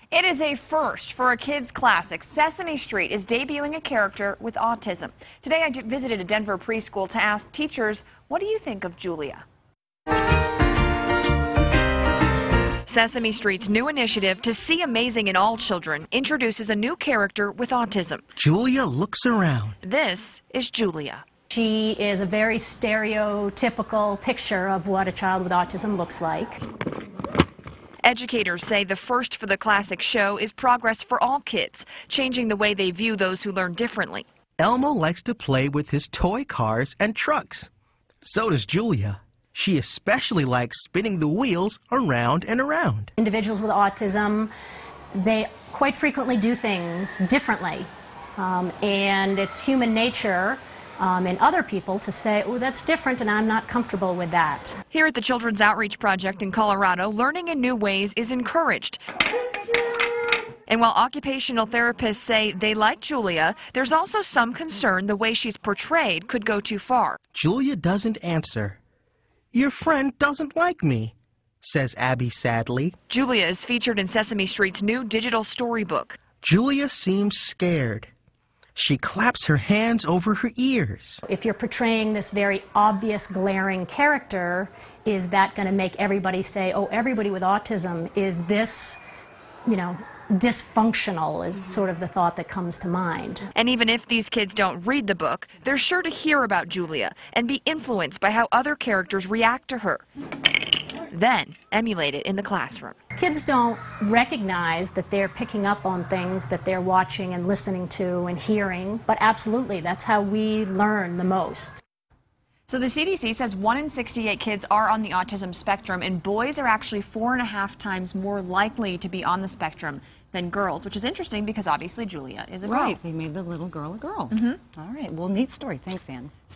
It is a first for a kids' classic. Sesame Street is debuting a character with autism. Today I visited a Denver preschool to ask teachers, what do you think of Julia? Sesame Street's new initiative to see amazing in all children introduces a new character with autism. Julia looks around. This is Julia. She is a very stereotypical picture of what a child with autism looks like. Educators say the first for the classic show is progress for all kids, changing the way they view those who learn differently. Elmo likes to play with his toy cars and trucks. So does Julia. She especially likes spinning the wheels around and around. Individuals with autism, they quite frequently do things differently. And it's human nature in other people to say, oh, that's different and I'm not comfortable with that. Here at the Children's Outreach Project in Colorado, learning in new ways is encouraged. And while occupational therapists say they like Julia, there's also some concern the way she's portrayed could go too far. Julia doesn't answer. Your friend doesn't like me, says Abby sadly. Julia is featured in Sesame Street's new digital storybook. Julia seems scared. She claps her hands over her ears. If you're portraying this very obvious, glaring character, is that going to make everybody say, oh, everybody with autism is this, dysfunctional, is sort of the thought that comes to mind. And even if these kids don't read the book, they're sure to hear about Julia and be influenced by how other characters react to her. Then emulate it in the classroom. Kids don't recognize that they're picking up on things that they're watching and listening to and hearing, but absolutely, that's how we learn the most. So the CDC says 1 in 68 kids are on the autism spectrum, and boys are actually 4.5 times more likely to be on the spectrum than girls, which is interesting because obviously Julia is a girl. Right, they made the little girl a girl. All right, well, neat story. Thanks, Ann.